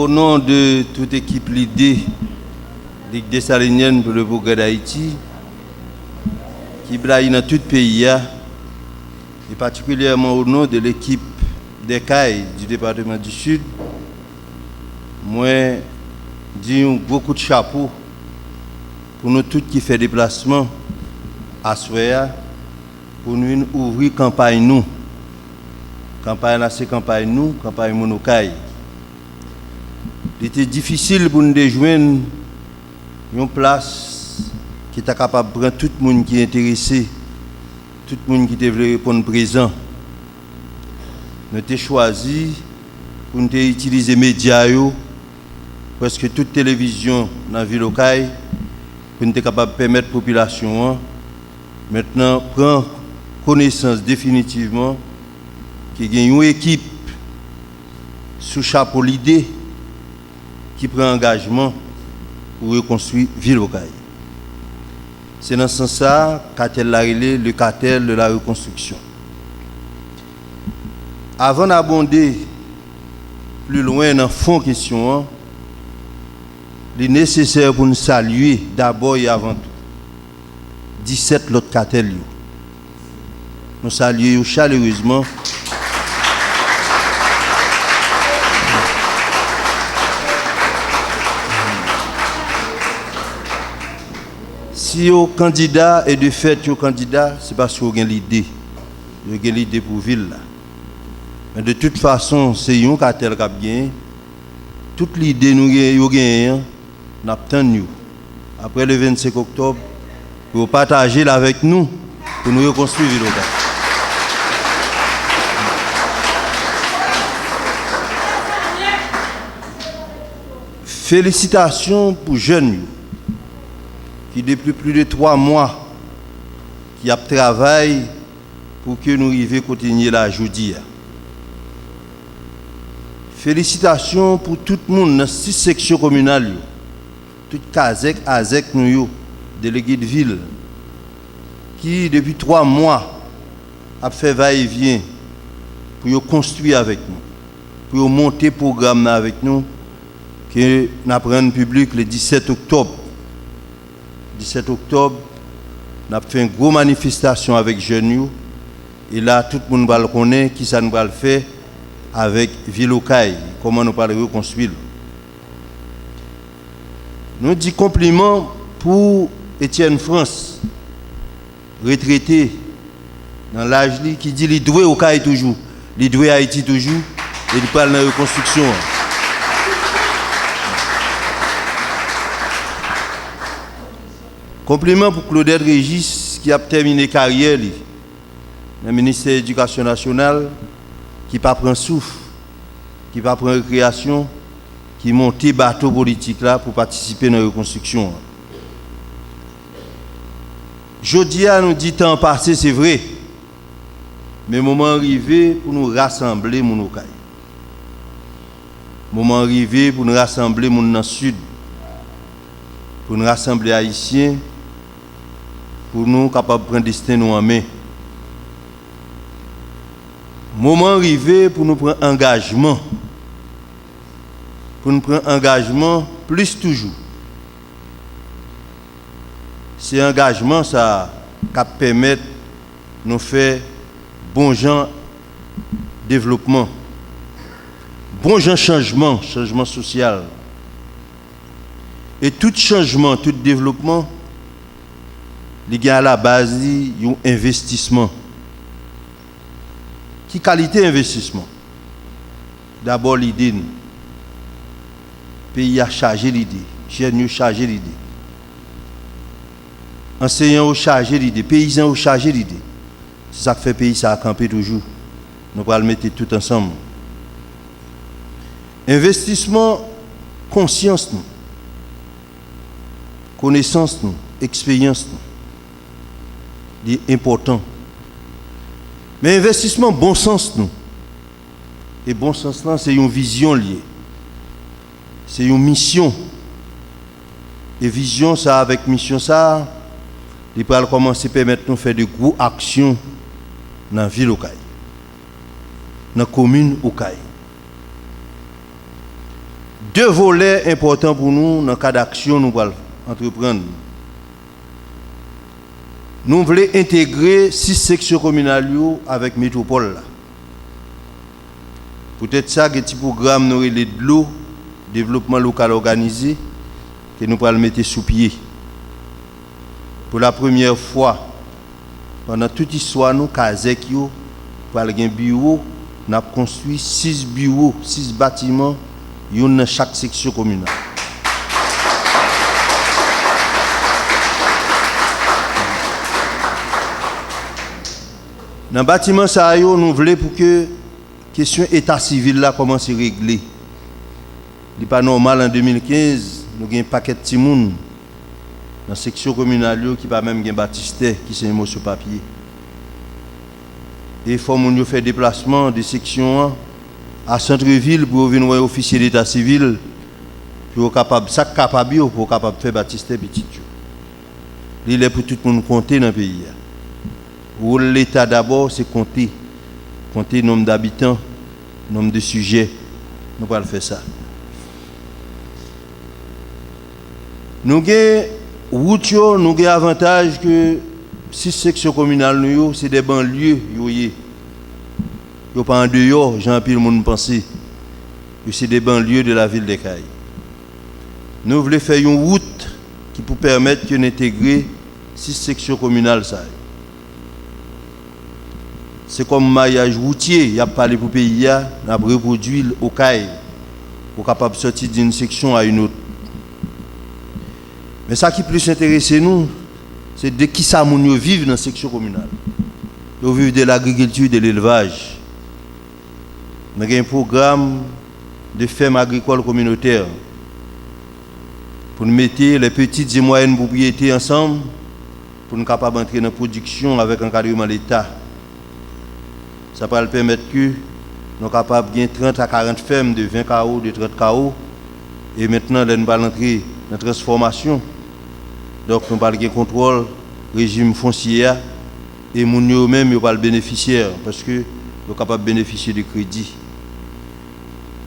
Au nom de toute équipe Ligue dessalinienne pour le progrès d'Haïti, qui braille dans tout le pays, et particulièrement au nom de l'équipe des CAI du département du Sud, moi, dis beaucoup de chapeaux pour nous tous qui fait déplacement à Soya, pour nous ouvrir campagne nous. Campagne là, c'est campagne nous, campagne Monocaille. Il était difficile pour nous de joindre une place qui était capable de prendre tout le monde qui est intéressé, tout le monde qui devait répondre présent. Nous avons choisi pour nous utiliser les médias, presque toute télévision dans la ville locale, pour nous être capable de permettre à la population maintenant prendre connaissance définitivement qu'il y a une équipe sous chapeau l'idée qui prend engagement pour reconstruire la ville locale. C'est dans ce sens-là qu'a-t-elle relé le cartel de la reconstruction. Avant d'abonder plus loin dans le fond de la question, il est nécessaire pour nous saluer d'abord et avant tout 17 autres cartels. Nous saluons chaleureusement. Si au candidat et de fait au candidat, c'est parce qu'on a l'idée. Vous avez l'idée pour la ville. Mais de toute façon, c'est un cartel qui a gagné. Toute l'idée nous gagnons, nous attendons. Après le 25 octobre, pour partager avec nous, pour nous reconstruire la ville locale. Félicitations pour jeunes qui depuis plus de 3 mois qui a travaillé pour que nous arrivions à continuer la journée. Félicitations pour tout le monde dans 6 sections communales, tout CASEC, AZEC, nous, délégués de ville, qui depuis 3 mois a fait va-et-vient pour construire avec nous, pour monter le programme avec nous, que nous apprenons public le 17 octobre. 17 octobre, nous avons fait une grosse manifestation avec les jeunes. Et là, tout le monde va le connaître, qui ça nous va le faire avec Villocaille, comment nous allons reconstruire. Nous disons compliment pour Étienne France, retraité dans l'âge qui dit qu'il doit au Caille toujours, il doit Haïti toujours, et il parle de la reconstruction. Compliment pour Claudette Régis qui a terminé carrière dans le ministère de l'Éducation nationale, qui ne prend pas souffle, qui ne prend pas récréation, qui monte bateau politique là pour participer à la reconstruction. Jodia nous dit temps passé, c'est vrai, mais le moment arrivé pour nous rassembler mon Okaï. Moment arrivé pour nous rassembler mon dans le sud, pour nous rassembler haïtiens, pour nous capables de prendre destin nous en main. Moment arrivé pour nous prendre engagement. Pour nous prendre engagement plus toujours. C'est engagement ça qui permet de nous faire bon genre développement, bon genre changement social. Et tout changement, tout développement, il y a à la base un investissement. Qui qualité investissement? D'abord l'idée. Le pays a chargé l'idée. Jeunes ont chargé l'idée. Enseignants ont chargé l'idée. Paysans ont chargé l'idée. C'est ça qui fait le pays ça a campé toujours. Nous allons le mettre tout ensemble. Investissement, conscience, nous. Connaissance, nous. Expérience, nous. C'est important. Mais investissement, bon sens, nous. Et bon sens, là, c'est une vision liée. C'est une mission. Et vision, ça, avec mission, ça, il peut commencer à permettre de faire de grosses actions dans la ville locale, dans la commune locale. deux volets importants pour nous dans le cas d'action nous allons entreprendre. Nous voulons intégrer 6 sections communales avec métropole. Peut-être ça, que petit programme nous de l'eau, développement local organisé, que nous allons mettre sous pied. Pour la première fois, pendant toute l'histoire, nous, Kazek, pour un bureau, nous avons construit 6 bureaux, 6 bâtiments, dans chaque section communale. Dans le bâtiment, nous voulons pour que la question état civil là commence à régler. Ce n'est pas normal en 2015, nous avons un paquet de timoun dans la section communale qui pas même un baptiste qui c'est un mot sur papier. Et il faut que nous fassions des déplacements de section à centre-ville pour venir voir officier d'état civil pour capable faire baptiste petit. Il est pour tout le monde compter dans le pays. Pour l'État d'abord, c'est compter le nombre d'habitants, le nombre de sujets. Nous allons faire ça. Nous avons l'avantage que 6 sections communales, c'est des banlieues. Ils ne sont pas en dehors, Jean-Pierre, le monde pense que c'est des banlieues de la ville de Cailles. Nous voulons faire une route qui peut permettre d'intégrer 6 sections communales. C'est comme maillage routier, il y a parlé pour le pays, il y a reproduit au CAI pour capable de sortir d'une section à une autre. Mais ça qui plus intéresse nous, c'est de qui ça moun yo vivent dans la section communale. Ils vivent de l'agriculture et de l'élevage. Nous avons un programme de ferme agricole communautaire pour nous mettre les petites et moyennes propriétés ensemble pour nous capables d'entrer dans la production avec encadrement de l'État. Ça va permettre que nous sommes capables de 30 à 40 fermes de 20 KO, de 30 KO. Et maintenant, nous allons entrer dans la transformation. Donc, nous allons avoir contrôle, régime foncier, et nous même nous allons bénéficiaire parce que nous sommes capables de bénéficier de crédit.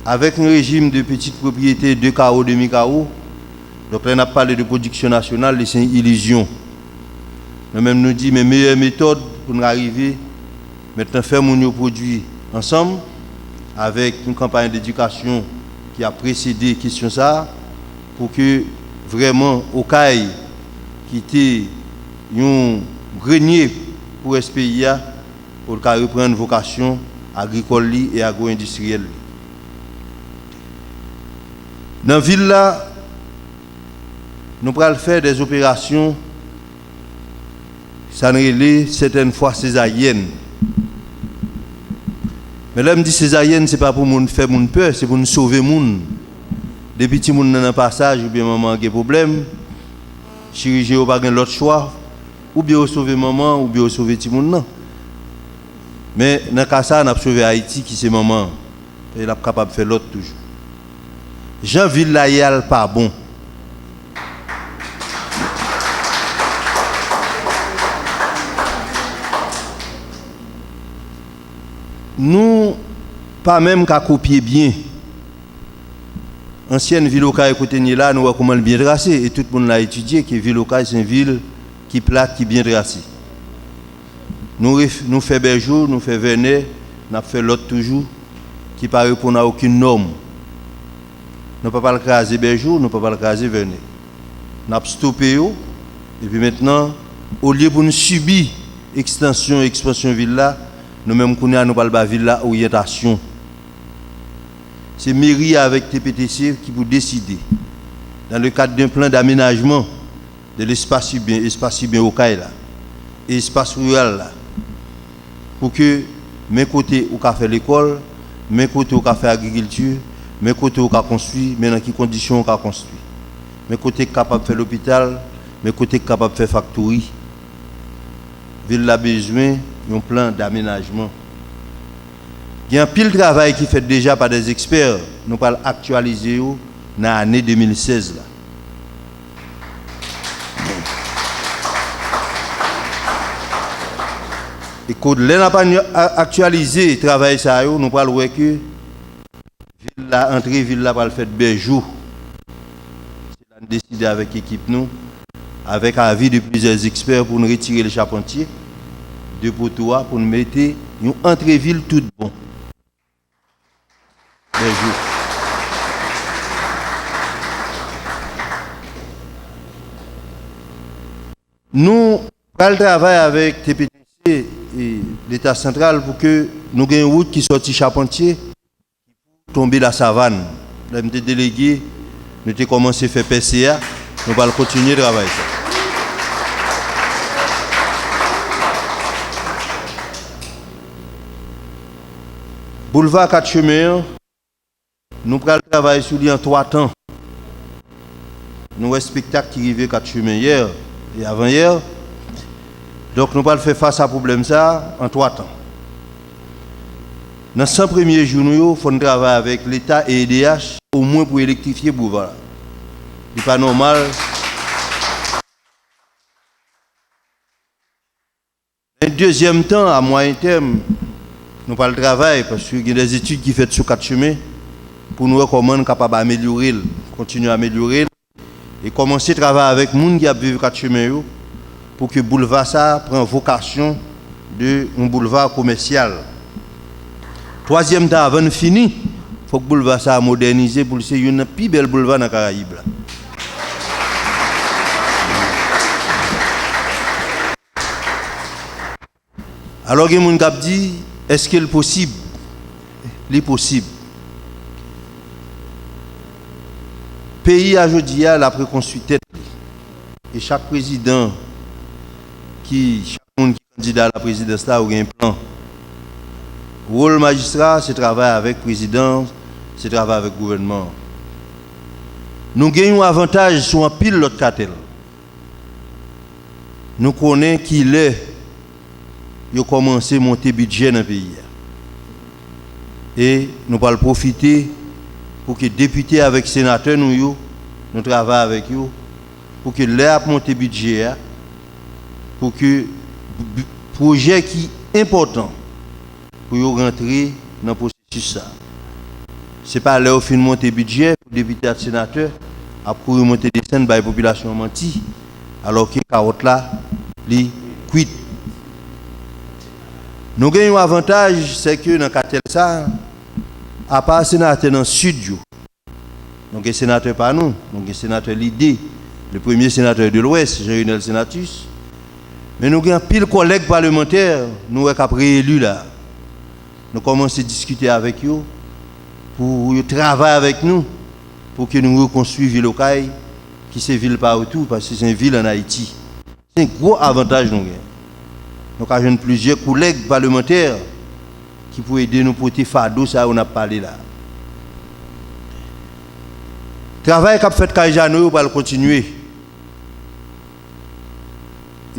Avec un régime de petites propriétés, 2 KO, demi-KO, donc là, on a parlé de production nationale, c'est une illusion. Nous-mêmes nous disons, mais meilleure méthode pour nous arriver. Maintenant, faire nos produits ensemble avec une campagne d'éducation qui a précédé la question ça pour que vraiment au CAI qui était un grenier pour SPIA pour reprendre vocation agricole et agro-industrielle. Dans la ville là, nous allons faire des opérations ça nous certaines fois césariennes. Mais là, je me dis césarienne, ce n'est pas pour nous faire peur, c'est pour nous sauver les gens. Depuis que nous sommes dans un passage, ou bien maman a des problèmes, chirurgien n'a pas l'autre choix, ou bien sauver maman, ou bien sauver les gens. Mais dans le cas ça, on a sauvé Haïti, qui c'est maman. Et il est capable de faire l'autre toujours. Jean-Ville là, il n'est pas bon. Nous, pas même qu'à copier bien. Ancienne ville au côté là, nous voyons comment bien tracé. Et tout le monde l'a étudié que ville au c'est une ville qui plate, qui bien tracée. Nous faisons Bergeau, nous faisons Vernet, nous faisons l'autre toujours, qui ne répond à aucune norme. Nous ne pouvons pas le craser Bergeau, nous ne pouvons pas le craser Vernet. Nous avons stoppé. Et puis maintenant, au lieu de nous subir l'extension et l'expansion de la ville là, nous-mêmes, nous avons la ville là, orientation. C'est mairie avec TPTC qui peut décider, dans le cadre d'un plan d'aménagement de l'espace urbain au CAI là, et l'espace rural là, pour que mes côtés où faire l'école, mes côtés où faire l'agriculture, mes côtés où construire, mais dans quelles conditions on construire. Mes côtés capables de faire l'hôpital, mes côtés capables de faire factory. Ville a besoin d'un plan d'aménagement. Il y a un pile de travail qui est fait déjà par des experts. Nous allons actualiser dans l'année 2016. Là. Et quand nous avons actualisé le travail, nous allons voir que la entrée ville là pour le faire Béjou. C'est décidé avec l'équipe nous, avec avis de plusieurs experts pour nous retirer le charpentier de Potoa pour nous mettre une entrée ville toute bon. Béjou. Nous allons travailler avec TPTC et l'État central pour que nous ayons une route qui sortit charpentier tomber la savane. Nous avons délégué, nous avons commencé à faire PCA, nous allons continuer de travailler. Boulevard 4 chemins, nous allons travailler sur lui en 3 temps. Nous avons un spectacle qui arrivait 4 chemins hier et avant-hier. Donc nous allons faire face à ce problème ça en 3 temps. Dans 100 premiers jours, il faut travailler avec l'État et EDH au moins pour électrifier le boulevard. Ce n'est pas normal. Un deuxième temps, à moyen terme, nous allons travailler parce qu'il y a des études qui sont faites sur 4 chemins pour nous recommander capable d'améliorer, continuer à améliorer et commencer à travailler avec les gens qui ont vécu 4 chemins pour que le boulevard ça prenne vocation de un boulevard commercial. Troisième temps, avant de finir, il faut que le boulevard soit modernisé pour que c'est une plus belle boulevard dans les Caraïbes. Alors, il y a des gens qui disent, est-ce qu'il est possible? Il est possible. Le pays aujourd'hui a préconstruit tête. Et chaque président, chaque monde qui est candidat à la présidence, a un plan. Le rôle magistrat, c'est travailler avec le président, c'est travailler avec le gouvernement. Nous gagnons un avantage sur un pile l'autre cartel. Nous connaissons qu'il est, il a commencé à monter le budget dans le pays. Et nous allons profiter pour que les députés avec les sénateurs, nous travaillons avec eux, pour que l'air monte le budget, pour que le projet qui est important, pour rentrer dans le processus. Ce n'est pas là où fin monter le budget pour les députés et les sénateurs, pour remonter des scènes par la population menti, alors que les carottes là, les cuites. Nous avons un avantage, c'est que dans le cartel ça, à part les sénateurs dans le sud, donc les sénateurs pas nous, donc les sénateurs l'idée, le premier sénateur de l'Ouest, Jean-Renel Sénatus, mais nous avons pile collègues parlementaires, nous avons réélus là. Nous commençons à discuter avec eux pour travailler avec nous pour que nous reconstruisions ville locale qui c'est ville partout parce que c'est une ville en Haïti. C'est un gros avantage nous avons. Nous avons plusieurs collègues parlementaires qui peuvent aider nous porter fardeau ça on a parlé là. Le travail qu'a fait Kajano va continuer.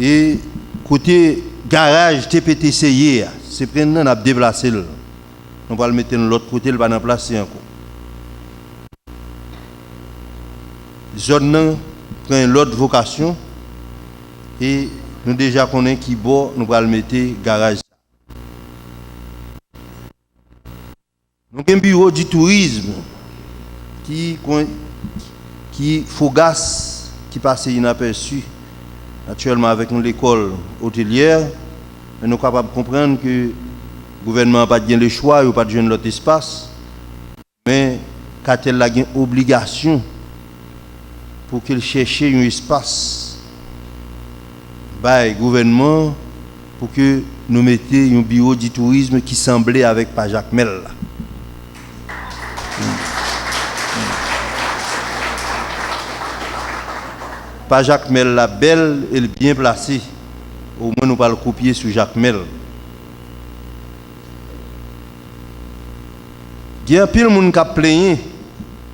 Et côté garage TPTC hier, c'est maintenant qu'on a déplacé. On va le mettre de l'autre côté, le va en placer encore. Zone prend l'autre vocation et nous déjà connaissons qui bon, nous allons le mettre garage. Nous avons un bureau du tourisme qui fougasse, qui passe inaperçu actuellement avec l'école hôtelière. Mais nous sommes capables de comprendre que le gouvernement n'a pas bien le choix, il n'a pas de l'autre espace. Mais quand elle a une obligation pour qu'il cherche un espace, le gouvernement pour que nous mettions un bureau du tourisme qui semblait avec Pajak Mel. Pajak Mel la belle et bien placée. Au moins nous allons le copier sur Jacques Mel. Il y a un pile de monde qui a plaigné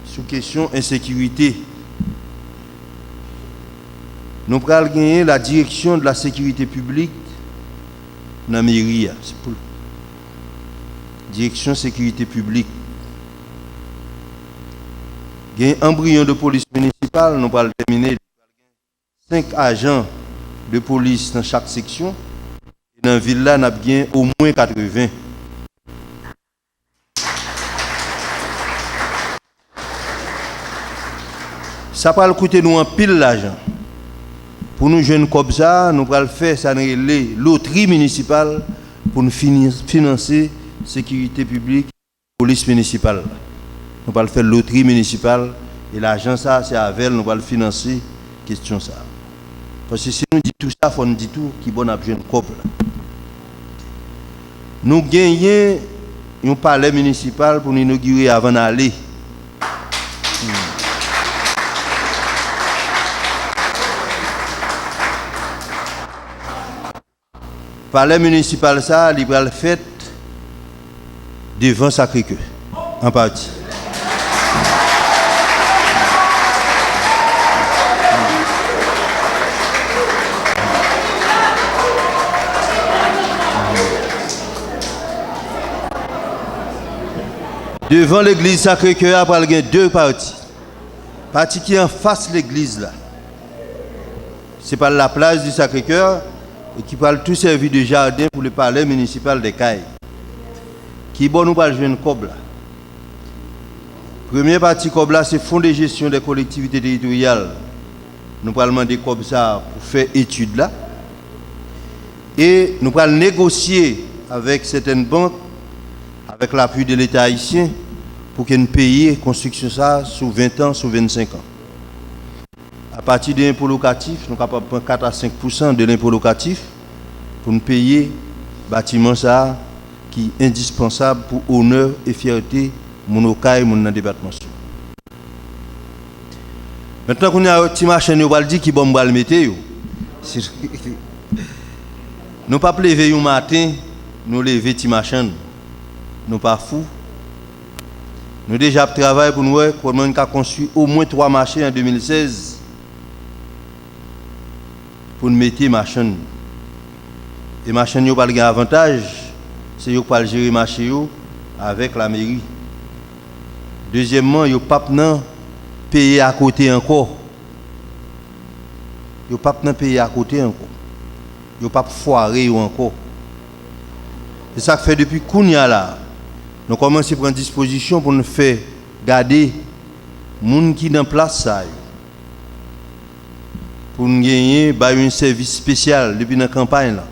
sur la question d'insécurité. Nous allons gagner la direction de la sécurité publique dans la mairie. C'est pour direction sécurité publique. Il y a un embryon de police municipale. Nous allons terminer 5 agents de police dans chaque section. Et dans la ville là, nous avons au moins 80. Ça va coûter nous un pile d'argent. Pour nous jeunes comme ça, nous allons faire ça loterie municipale pour nous financer la sécurité publique, la police municipale. Nous allons faire loterie municipale et l'argent ça c'est avec elle nous allons financer question ça. Parce que si nous dit tout ça, il faut nous dire tout qui bon à jeune couple. Nous gagnons un palais municipal pour nous inaugurer avant d'aller. Palais municipal ça, il va le fait devant Sacré-Cœur, en partie. Devant l'église Sacré-Cœur, il y a deux parties. Partie qui est en face de l'église là. C'est par la place du Sacré-Cœur et qui parle tout servir de jardin pour le palais municipal des Cailles. Qui bon nous parle jouer une cob là. Première partie cob là, c'est fonds de gestion des collectivités territoriales. Nous allons demander comme ça pour faire étude là. Et nous allons négocier avec certaines banques, avec l'appui de l'État haïtien, pour que nous payions la construction ça sur 20 ans, sur 25 ans. À partir de l'impôt locatif, nous sommes capables de prendre 4 à 5% de l'impôt locatif pour nous payer le bâtiment ça qui est indispensable pour honneur et fierté de mon OCA et mon département. Maintenant qu'on a un petit machin, on va dire qui bon le mettre. Nous ne pas lever un matin, nous lever petit machin. Nous pas fous. Nous déjà travaillé pour nous comment on a construit au moins 3 machines en 2016 pour nous mettre machines. Et machines n'ont pas un avantage, c'est qu'ils pas gérer machines avec la mairie. Deuxièmement, ils n'ont pas payer à côté encore. Ils n'ont pas payer à côté encore. Ils n'ont pas foirer encore. C'est ça que fait depuis Kounia là. Nous commençons à prendre disposition pour nous faire garder les gens qui sont en place. Pour nous gagner un service spécial depuis la campagne. Là,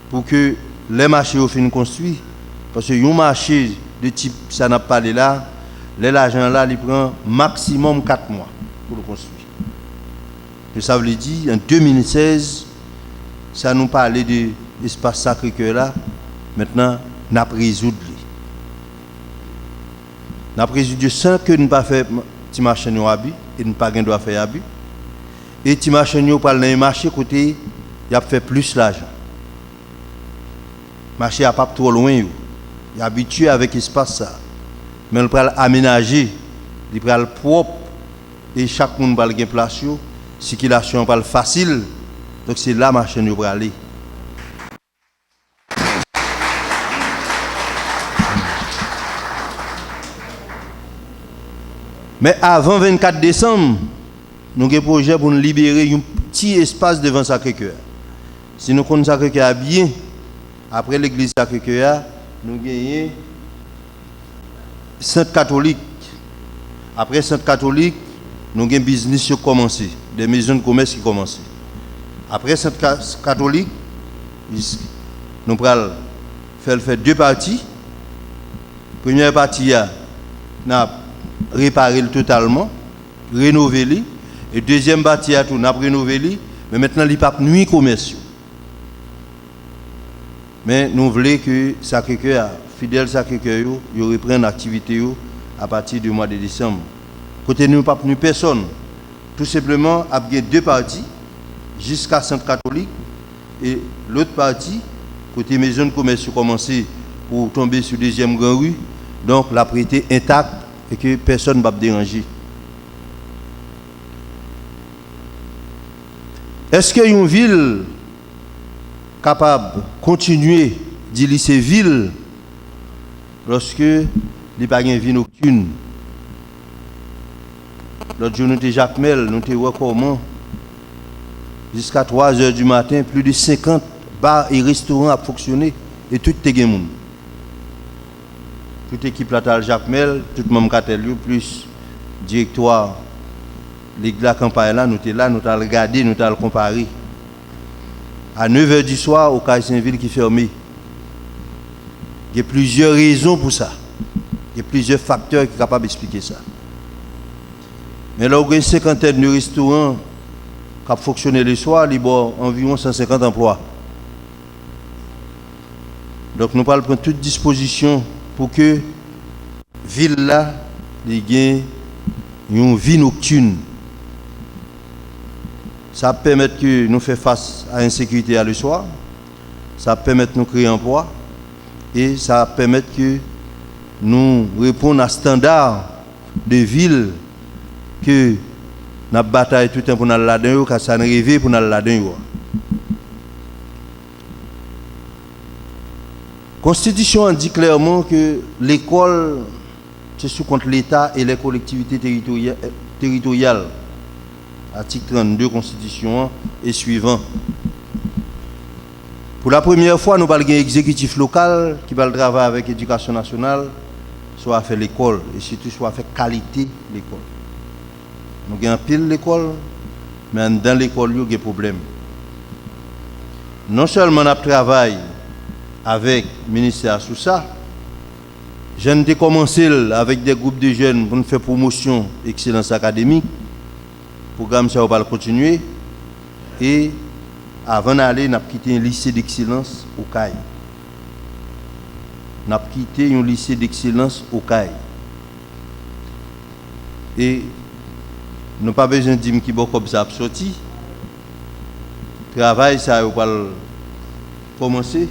pour que les marchés soient finis construits. Parce que un marché de type ça n'a pas là, l'argent là, il prend maximum 4 mois pour le construire. Et ça veut dire, en 2016, ça nous parlait de l'espace Sacré-Cœur là. Maintenant, nous avons résolu. Nous avons résolu sans que nous ne fassions pas de marché et nous ne pas de faire abus. Et les marchés nous parlent dans un marché côté, il a fait plus l'argent. Le marché n'est pas trop loin. Il est habitué avec l'espace ça. Mais on peut aménager, il peut être propre et chaque monde peut avoir place. La circulation est facile. Donc c'est là que le marché nous peut aller. Mais avant 24 décembre, nous avons un projet pour nous libérer un petit espace devant Sacré-Cœur. Si nous connaissons Sacré-Cœur bien, après l'église Sacré-Cœur, nous avons Sainte Catholique. Après Sainte Catholique, nous avons un business qui a commencé, des maisons de commerce qui ont commencé. Après Sainte Catholique, nous allons faire 2 parties. La première partie, nous avons réparer totalement, rénover. Et deuxième partie, nous avons rénové. Mais maintenant, il n'y a pas de nuit commerciaux. Mais nous voulons que Sacré-Cœur, fidèle Sacré-Cœur, reprenne l'activité à partir du mois de décembre. Côté nous, pas de personne. Tout simplement, il y a 2 parties, jusqu'à Sainte Catholique. Et l'autre partie, côté maison de commerce, commencé pour tomber sur la 2e grande rue. Donc, la propriété intacte et que personne ne va déranger. Est-ce qu'il y a une ville capable de continuer d'y lycée ville lorsque il n'y a pas de vie nocturne? L'autre jour, nous avons Jacques Mel, nous avons comment jusqu'à 3 h du matin, plus de 50 bars et restaurants à fonctionner et tout est monde. Toute équipe là, Jacques Mel, tout le monde plus directoire la campagne là, nous sommes là, nous avons regardé, nous avons comparé. À 9h du soir, au Caille Saint-Ville qui est fermé. Il y a plusieurs raisons pour ça. Il y a plusieurs facteurs qui sont capables d'expliquer ça. Mais là, il y a une cinquantaine de restaurants qui fonctionnent le soir, il y a environ 150 emplois. Donc nous allons prendre toute disposition pour que la ville là ait une vie nocturne. Ça permet que nous fassions face à l'insécurité le soir, ça permet de nous créer un emploi et ça permet que nous répondions à standard de ville que nous bataillons tout le temps pour nous aller là-dedans, car ça nous rêve pour nous aller là-dedans. La Constitution dit clairement que l'école, c'est sous contre l'État et les collectivités territoriales. Article 32 Constitution et suivant. Pour la première fois, nous avons un exécutif local qui va travailler avec l'éducation nationale, soit faire l'école et surtout soit faire qualité l'école. Nous avons pile l'école, mais dans l'école, il y a des problèmes. Non seulement nous travaillons avec le ministère sur ça, j'ai commencé avec des groupes de jeunes pour faire promotion excellence académique. Le programme ça va continuer et avant d'aller, nous avons quitté un lycée d'excellence au CAI. Nous avons quitté un lycée d'excellence au CAI. Et nous n'avons pas besoin de dire qui est comme ça sorti. Le travail, ça va commencer.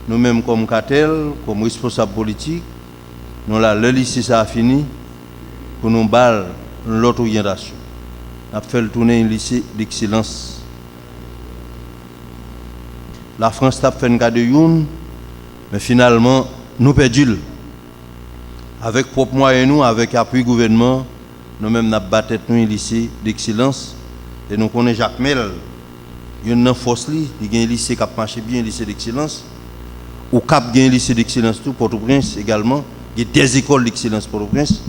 Nous-mêmes, comme cartel, comme responsables politiques, nous là, le lycée, ça a fini pour nous battre l'autre orientation. Nous avons fait le tourner un lycée d'excellence. La France a fait un cas de Youn, mais finalement, nous perdons. Avec propre moyens, nous, avec appui du gouvernement, nous-mêmes, nous avons battu un lycée d'excellence. Et nous connaissons Jacques Mel. Il y a une force, il y a un lycée qui a marché bien, un lycée d'excellence. Au Cap, il y a un lycée d'excellence, tout, Port-au-Prince également. Il y a des écoles d'excellence Port-au-Prince.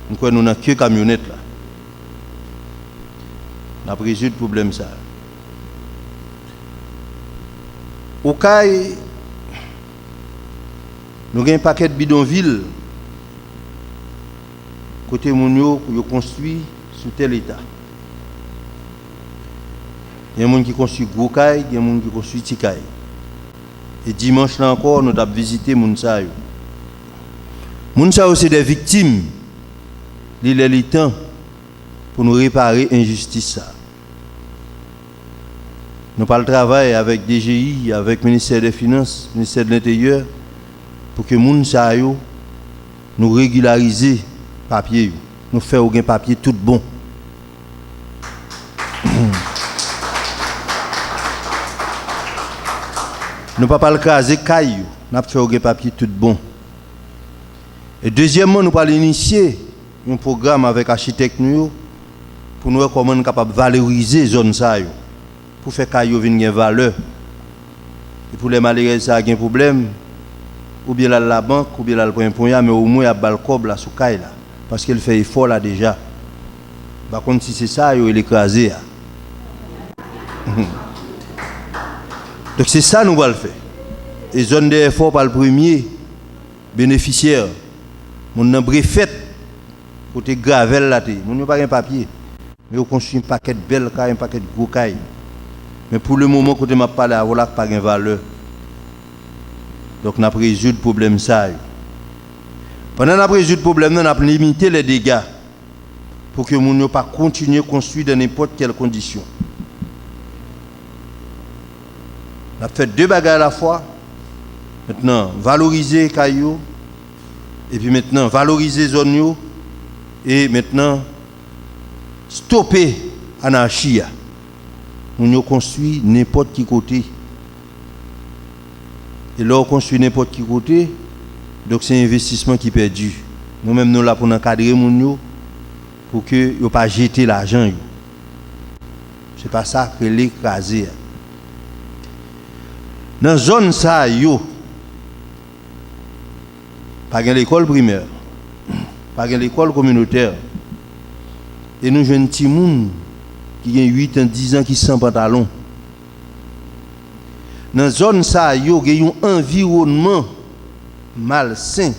Nous avons que camionnettes là. Nous avons résolu le problème ça. Au CAI, nous avons un paquet de bidonvilles. Côté Mounio, qui construit sous tel état. Il y a des gens qui construisent gros CAI, il y a des gens qui construisent petit CAI. Et dimanche là encore, nous avons visité Mounsayo. Mounsayo, c'est des victimes. Il est le temps pour nous réparer l'injustice. Nous parlons de travail avec DGI, avec le ministère des Finances, le ministère de l'Intérieur, pour que Mounsayo nous régularise papier, nous faisons un papier tout bon. Nous ne pouvons pas le craser caillou, nous faisons un papier tout bon. Et deuxièmement, nous allons initier un programme avec l'architecte pour nous voir comment nous sommes capables de valoriser les zones pour faire caillou une valeur. Et pour les malheureux, ça a un problème. Ou bien la banque, ou bien le point, mais au moins il y a le cob là sous caille là. Parce qu'elle fait effort là déjà. Par contre, si c'est ça, il est écrasé. Donc c'est ça nous allons faire. Et zone d'effort par le premier bénéficiaire. Mon a brefet côté gravel là, mon n'a pas un papier. Mais on construit un paquet de belles cailles, un paquet de gros cailles. Mais pour le moment, côté m'a parlé, voilà pas de valeur. Donc on a résolu le problème ça. Pendant qu'on a résolu le problème, on a limité les dégâts pour que nous ne pas continuer à construire dans n'importe quelle condition. On a fait deux bagages à la fois. Maintenant, valoriser les cailloux, et puis maintenant, valoriser les zones, et maintenant, stopper l'anarchie. Nous avons construit n'importe qui côté. Et là, on construit n'importe qui côté, donc c'est un investissement qui est perdu. Nous-mêmes, nous là pour encadrer les gens, pour que ne pas jeter l'argent. Ce n'est pas ça que l'écraser. Dans la zone, ça, pas de l'école primaire, pas de l'école communautaire, Et nous jeunes petits moun qui ont 8 ans, 10 ans qui sans pantalon. Dans la zone ça, il y a un environnement malsain,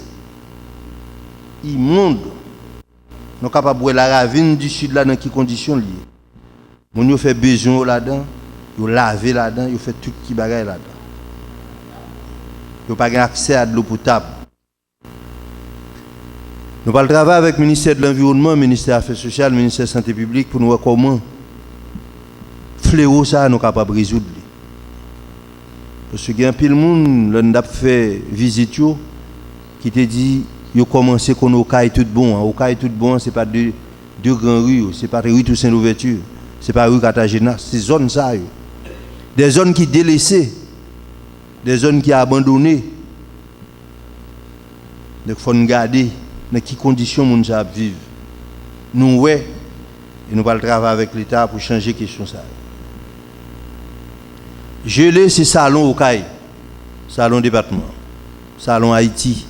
immonde. Nous sommes capables de la ravine du sud là dans quelles conditions liées. Nous avons fait besoin là-dedans, nous avons lavé là-dedans, nous avons fait tout ce qui bagaille là-dedans. Nous n'avons pas accès à de l'eau potable. Nous allons travailler avec le ministère de l'Environnement, le ministère des Affaires sociales, le ministère de la Santé publique pour nous voir comment fléau ça nous sommes capables de résoudre. Parce qu'il y a un pile de monde qui a fait visite qui te dit qu'ils ont commencé qu'on au caille tout bon. Au caille tout bon, ce n'est pas deux grandes rues, ce n'est pas rue Toussaint Louverture, ce n'est pas rue Cartagena, c'est zones ça. Des zones qui délaissées, des zones qui abandonnées. Donc il faut nous garder dans quelles conditions nous vivons. Nous, ouais, et nous allons travailler avec l'État pour changer la question ça. Gelé, c'est salon au CAI, salon département, salon Haïti.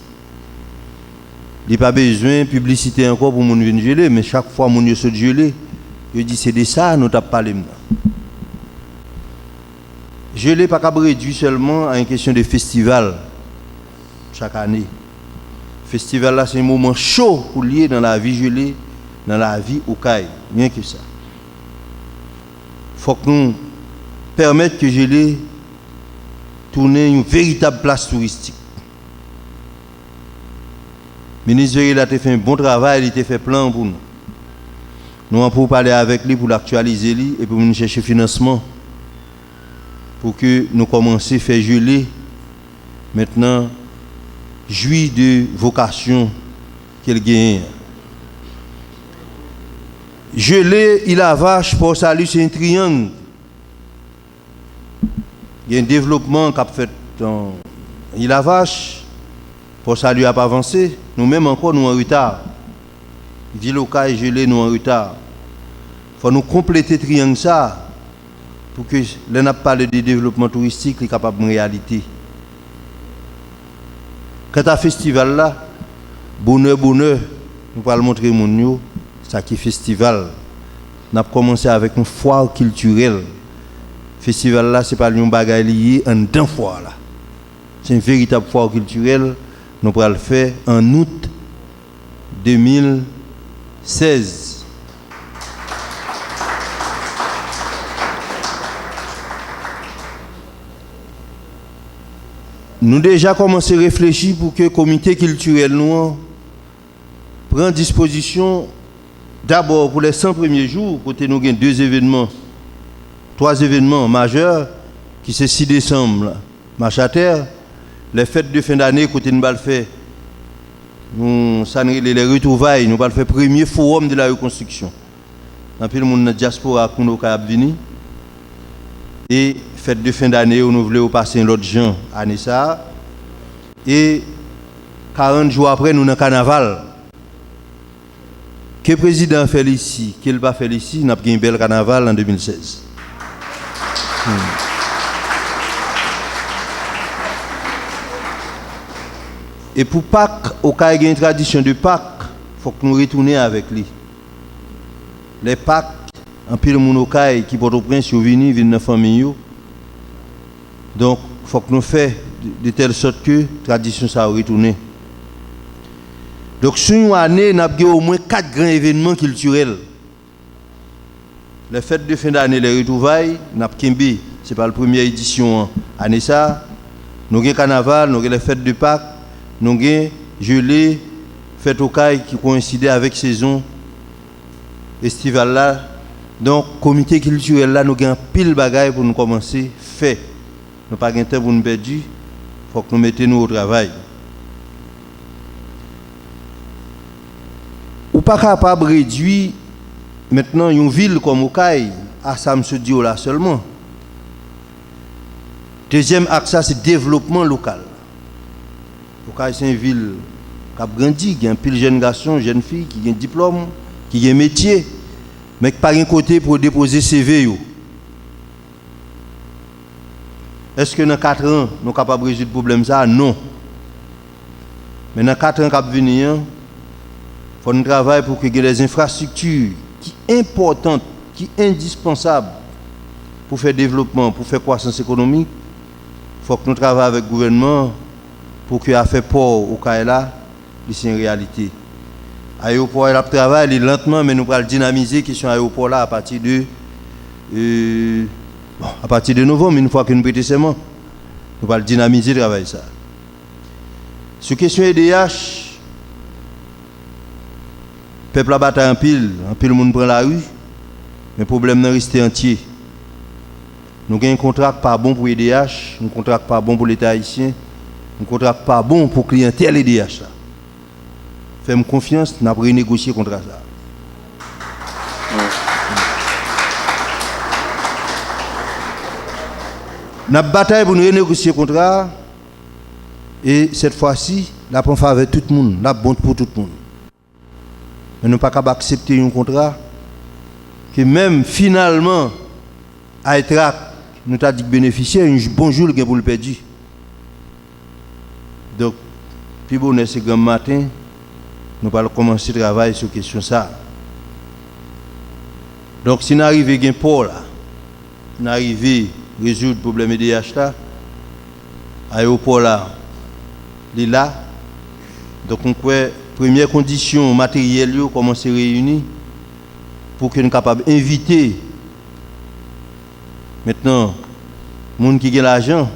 Il n'y a pas besoin de publicité encore pour venir geler, mais chaque fois que nous sommes gelés, je dis c'est de ça que nous avons parlé maintenant. Gelé, pas réduit seulement à une question de festival chaque année. Le festival là, c'est un moment chaud pour lier dans la vie gelée, dans la vie au CAI. Rien que ça. Il faut que nous permettre que Gelé tourne une véritable place touristique. Le ministre Gelé a fait un bon travail, il a fait plan pour nous. Nous avons pour parler avec lui, pour l'actualiser et pour nous chercher financement pour que nous commencions à faire Gelé maintenant jouir de vocation qu'elle gagne. Gelé, il a vache pour salut, c'est un triangle. Il y a un développement qu'a fait dans il a vache pour ça lui a pas avancé. Nous-mêmes encore nous en retard. Ville locale gelée nous en retard. Faut nous compléter triangle ça pour que l'on a parlé de développement touristique est capable de réalité. Quant à festival là, bonheur, nous allons montrer mon yo, ça qui est festival. On a commencé avec une foire culturelle. Festival là, ce n'est pas un bagage lié en deux fois là. C'est une véritable foire culturelle. Nous pourrons le faire en août 2016. Nous déjà commencé à réfléchir pour que le comité culturel nous prenne disposition d'abord pour les 100 premiers jours, côté nous avons 3 événements majeurs qui c'est 6 décembre, marche à terre, les fêtes de fin d'année, côté nous allons faire les retrouvailles, nous allons faire le premier forum de la reconstruction. Dans le monde de la diaspora qui nous a venir. Et fête de fin d'année, nous voulons passer l'autre Jean à Nessa. Et 40 jours après, nous avons un carnaval. Que le président fait ici, qu'il va faire ici, nous avons un bel carnaval en 2016. Et pour Pâques, au cas où il y a une tradition de Pâques, il faut que nous retournions avec lui. Les Pâques, en pile de monde qui porte au prince, viennent dans la famille. Donc, il faut que nous fassions de telle sorte que la tradition soit retournée. Donc, sur une année, nous avons au moins 4 grands événements culturels. Les fêtes de fin d'année, les retrouvailles, nous avons Kimbi, ce n'est pas la première édition à Nessa. Nous avons le carnaval, nous avons les fêtes de Pâques, nous avons gelé, fête au caille qui coïncidait avec la saison estivale là. Donc, le comité culturel là, nous avons pile de bagages pour nous commencer à faire. Nous n'avons pas de temps pour nous perdre, il faut que nous mettions au travail. Ou pas capable de réduire maintenant une ville comme Okaï à Samsedio là seulement. Deuxième axe, c'est le développement local. Okaï, c'est une ville qui a grandi, qui a un pile de jeunes garçons, jeunes filles, qui ont un diplôme, qui ont un métier, mais qui n'a pas un côté pour déposer CV. Est-ce que dans 4 ans, nous sommes capables de résoudre le problème? Non. Mais dans 4 ans qui viennent, il faut nous travailler pour qu'il y ait des infrastructures qui importante, qui est indispensable pour faire développement, pour faire croissance économique, il faut que nous travaillions avec le gouvernement pour que l'affaire port au Kaila, c'est une réalité. L'aéroport, il travaille lentement, mais nous allons dynamiser la question de l'aéroport là à partir de novembre, une fois que nous prêtons serment. Nous allons dynamiser le travail. Ça. Sur la question EDH, le peuple a battu en pile le monde prend la rue, mais le problème est resté entier. Nous avons un contrat pas bon pour EDH, un contrat pas bon pour l'État haïtien, un contrat pas bon pour la clientèle EDH. Fais-moi confiance, nous avons renégocié le contrat. Nous avons bataille pour nous renégocier le contrat. Et cette fois-ci, nous avons fait avec tout le monde, nous avons bon pour tout le monde. Mais nous ne pouvons pas accepter un contrat que même finalement, à ETRAC, nous avons dit bénéficiaire, un bon jour pour le perdu. Donc, puis bon, ce grand matin, nous allons commencer le travail sur la question de ça. Donc, si nous arrivons à un port là, nous arrivons à résoudre le problème de l'EDH, l'aéroport là, il est là. Donc, la première condition matérielle, comment se réunir pour que nous soyons capables d'inviter maintenant les gens qui ont l'argent,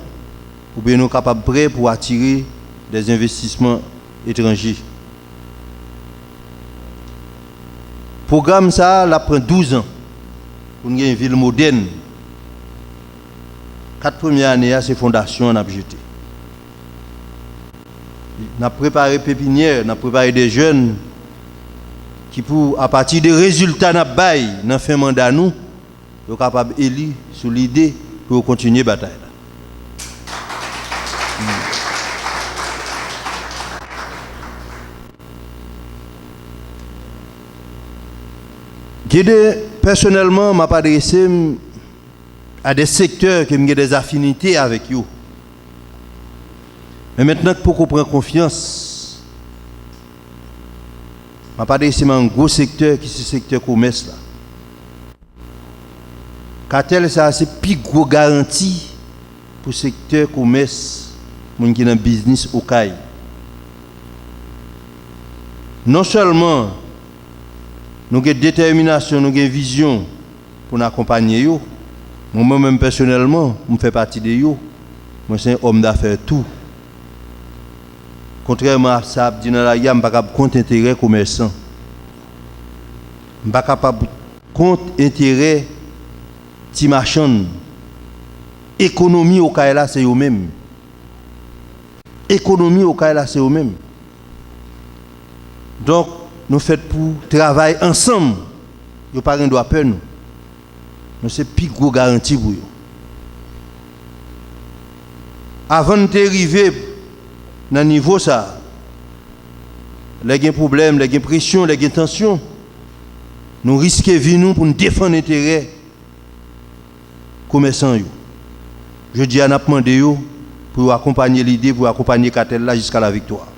ou bien nous sommes capables prêts pour attirer des investissements étrangers. Le programme, ça prend 12 ans pour nous avoir une ville moderne. 4 premières années, c'est fondation qu'on a jeté. On a préparé pépinière, on a préparé des jeunes qui, à partir des résultats qu'on a baillé dans la fin mandat, nous sommes capables d'élire sur l'idée pour continuer la bataille. Personnellement, je m'ai adressé à des secteurs qui ont des affinités avec eux. Mais maintenant, pour qu'on prenne confiance, je m'ai adressé à un gros secteur qui est le secteur commerce. Cartel, c'est la plus grosse garantie pour le secteur commerce, qui est dans le business au CAI. Non seulement nous avons détermination, nous avons vision pour nous accompagner. Moi-même personnellement, je fais partie de eux. Moi, je suis un homme d'affaires tout. Contrairement à ça, je ne suis pas capable de compte intérêt commerçant. Je ne suis pas capable de compte intérêt petit marchand. Économie au Kaila, c'est eux-mêmes. Économie au Kaila, c'est eux-mêmes. Donc, nous faisons pour travailler ensemble. Nous n'avons pas de peur. Nous c'est plus gros garantie pour eux. Avant d'arriver dans ce niveau, ça, les problèmes, les pressions, les tensions, nous risquons de venir pour nous défendre l'intérêt commerçants. Je dis à nous demander pour accompagner l'idée, pour accompagner Cartel là jusqu'à la victoire.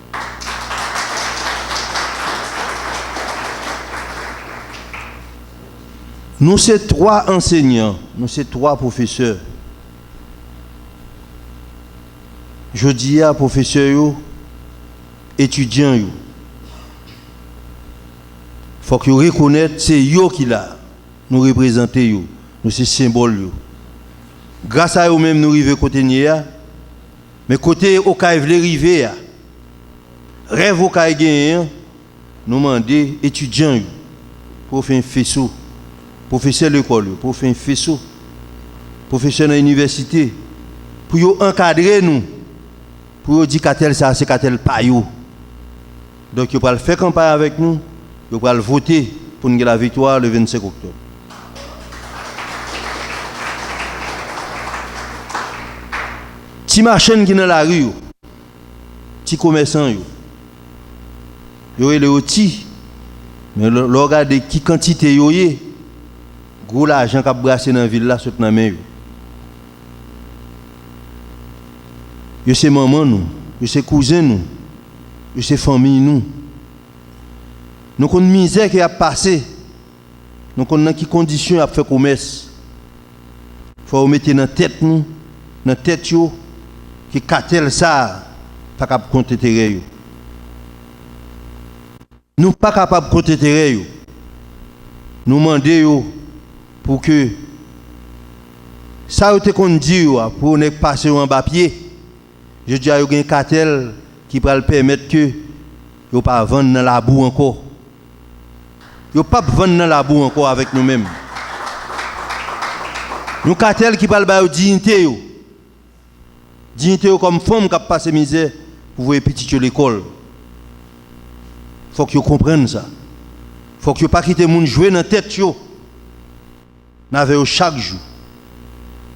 Nous sommes 3 enseignants, nous sommes 3 professeurs. Je dis à professeurs, étudiants, il faut que vous reconnaissiez que c'est eux qui nous représentons, nous sommes symboles. Grâce à eux-mêmes, nous arrivons côté Nia, mais côté au cas où vous arrivez, rêve au cas où nous demandons étudiants pour faire un faisceau. Professeur de l'école, pour faire un faisceau, professeur de l'université, pour encadrer nous, pour dire qu'Atel ça, c'est qu'Atel pas yo. Donc, il va faire campagne avec nous, il va voter pour nous la victoire le 25 octobre. Ti marchand qui dans la rue, ti commerçant yo, yo les outils, mais le regarder qui quantité yo yé. Gros l'argent qui a brassé dans la ville là, c'est dans la main. C'est maman nous, c'est cousin nous, c'est famille nous. Nous avons une misère qui a passé nous connaissons qui conditions à faire commerce. Il faut mettre dans la tête yo qui cartel ça pas capable compter terrain yo. Nous pas capable compter terrain yo. Nous demandons pour que ça vous te qu'on dit pour ne passer en bas pied. Je dis à un cartel qui va permettre que yo pas vendre dans la boue encore. Yo pas vendre dans la boue encore avec nous-mêmes. Nous cartel qui va ba dignité yo. Dignité comme femme qui passe misère pour voir petit à l'école. Faut que vous compreniez ça. Faut que vous pas quitter moun jouer dans tête yo. N'avez chaque jour.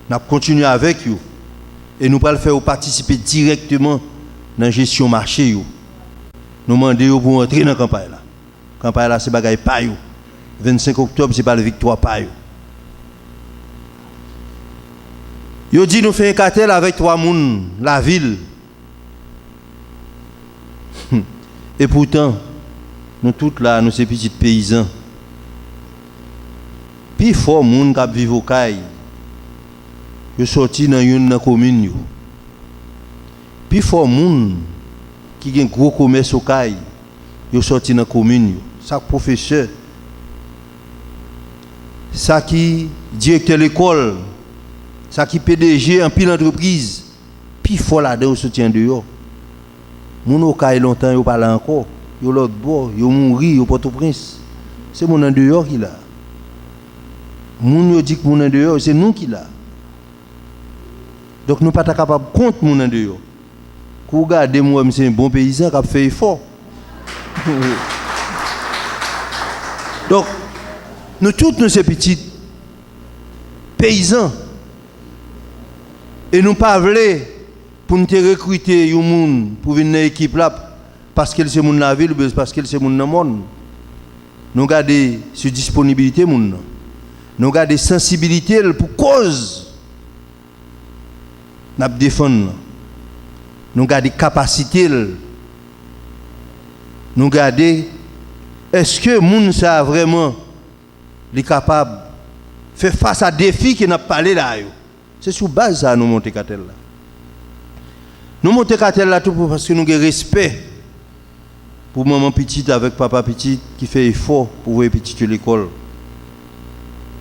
N'a continuer avec vous et nous pas le faire participer directement dans la gestion marché yo. Nous demandons pour entrer dans la campagne là. La campagne là c'est bagaille pas yo. 25 octobre c'est pas la victoire pas yo. Yo dit nous fait un cartel avec 3 moun la ville. Et pourtant nous tous là nous ces petits paysans. Puis fort moun qui vivent au caille. Yo sorti dans une commune yo. Puis fort moun qui gen gros commerce au caille. Yo sorti dans commune yo. Ça professeur. Ça qui directeur l'école. Ça qui PDG en pile entreprise. Puis fort là-dedans soutien dehors. Moun au caille longtemps yo pas là encore. Yo l'autre bord, yo mouri au Port-au-Prince. C'est mon en dehors qui là. Moun yo dit que mon en dehors, c'est nous qui là. Donc nous pas capable compte mon en dehors. Pour regarder moi c'est un bon paysan qui a fait effort. Donc nous tous nous ces petits paysans et nous pas voulons pour nous recruter un monde pour venir dans l'équipe là parce que c'est mon la ville ou parce que c'est mon dans monde. Nous garder sur disponibilité moun. Nous garder sensibilité pour cause. Nous défendre. Nous garder capacité. Nous garder est-ce que moun ça vraiment est capable de faire face à des défis qui n'a parlé là. C'est sur base ça nous monter cartel là. Nous monter cartel là tout parce que nous avons respect pour maman petite avec papa petit qui fait effort pour voir petit à l'école.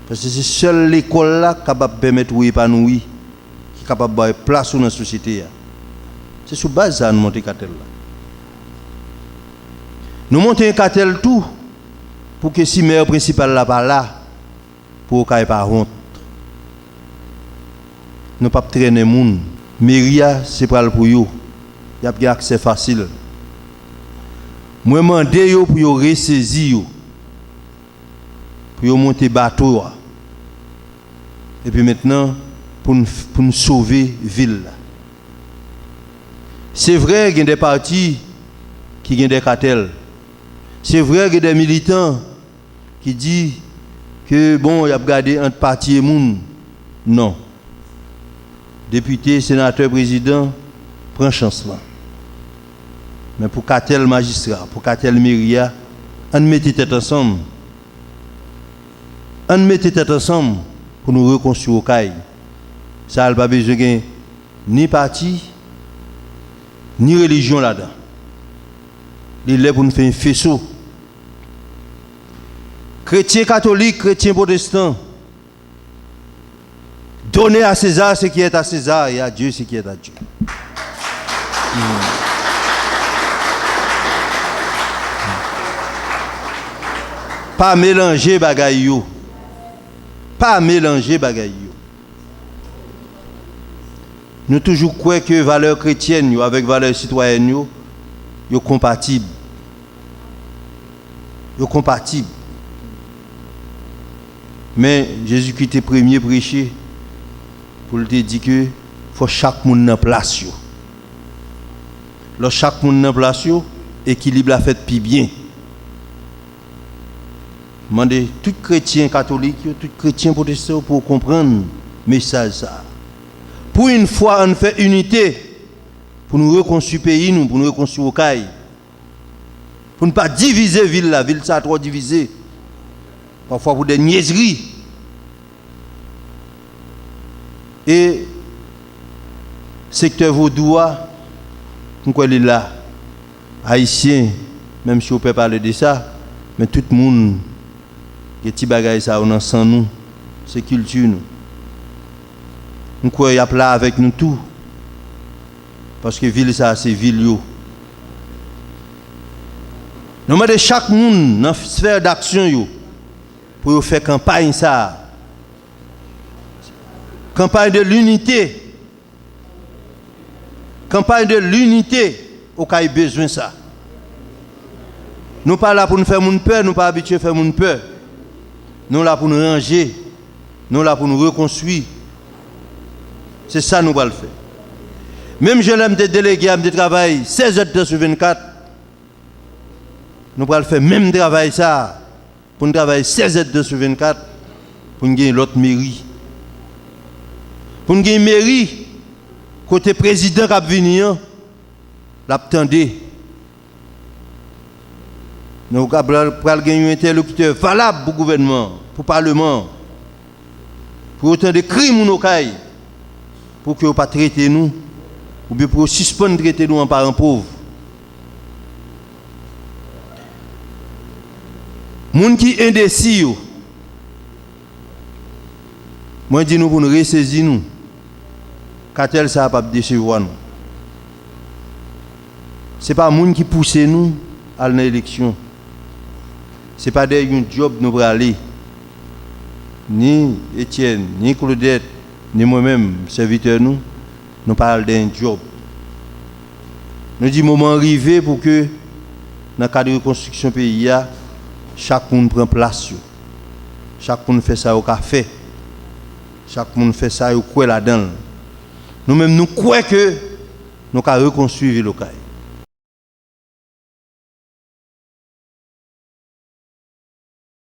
Parce que c'est seule l'école là capable de permettre de épanouir, qui est capable de avoir place dans la société. C'est sur base ça nous monter cartel là. Nous montons un cartel tout pour que si maire principal là pas là pour qu'il n'y ait pas honte. Nous ne pouvons pas traîner les gens. Méria, c'est pas pour eux. Il y a un accès facile. Moi, je demande pour ressaisir, pour monter bateau. Et puis maintenant, pour nous sauver la ville. C'est vrai qu'il y a des partis qui ont des cartels. C'est vrai qu'il y a des militants qui disent que bon, il y a gardé entre parti et moun. Non. Député, sénateur, président, prend chance là. Mais pour cartel magistrat, pour cartel mairie, on mette tête ensemble. On mette tête ensemble pour nous reconstruire au caille. Ça n'a pas besoin de ni parti, ni religion là-dedans. Il est pour nous faire un faisceau. Chrétiens catholiques, chrétiens protestants, donnez à César ce qui est à César et à Dieu ce qui est à Dieu. Pas mélanger bagaille yo. Pas mélanger bagaille yo. Nous toujours croyons que valeurs chrétiennes avec valeurs citoyennes yo compatibles. Yo compatibles. Mais Jésus qui était premier prêché pour te dire que faut chaque monde en place yo. Lorsque chaque monde en place yo, équilibre la fête plus bien. Demandez tout chrétien catholique, tout chrétien protestant pour comprendre le message ça. Pour une fois on fait unité pour nous reconstruire pays nous, pour nous reconstruire au caille. Pour ne pas diviser ville la ville ça trop divisé. parfois pour des niaiseries. Et secteur Vaudois, pourquoi il est là, haïtien, même si on peut parler de ça, mais tout le monde, qui est petit bagage ça, on en sent nous, c'est culture nous. Nous croyons qu'il y a là avec nous tout. Parce que ville ça, c'est ville yo. Nous demandons chaque monde dans la sphère d'action yo pour faire campagne ça. Campagne de l'unité. Campagne de l'unité au cas où besoin ça. Nous pas là pour nous faire mon peur, nous pas habitués à faire mon peur. Nous là pour nous ranger, nous là pour nous reconstruire. C'est ça nous allons le faire. Même je l'aime des délégués de travail 16 heures sur 24. Nous allons faire même travail ça pour nous travailler 16 heures sur 24 pour nous gagner l'autre mairie. Pour nous gagner une mairie côté président qui a venir l'attendez. Nous allons gagner un interlocuteur valable pour le gouvernement, pour le Parlement, pour autant de crimes nous caille. Pour que vous ne pas traiter nous, ou bien pour suspendre traiter nous en parents pauvres. Les gens qui sont indécis, moi je dis nous pour nous ressaisir nous, cartel ça va pas décevoir nous. Ce n'est pas les gens qui poussent nous à l'élection. Ce n'est pas des job nous pour aller. Ni Étienne, ni Claudette, ni moi-même, serviteur nous parlons d'un job. Nous disons moment arrivé pour que, dans le cadre de reconstruction pays, chaque monde prend place. Chaque monde fait ça au café. Chaque monde fait ça au coin là-dedans. Nous-mêmes, nous croyons que nous allons reconstruire le local.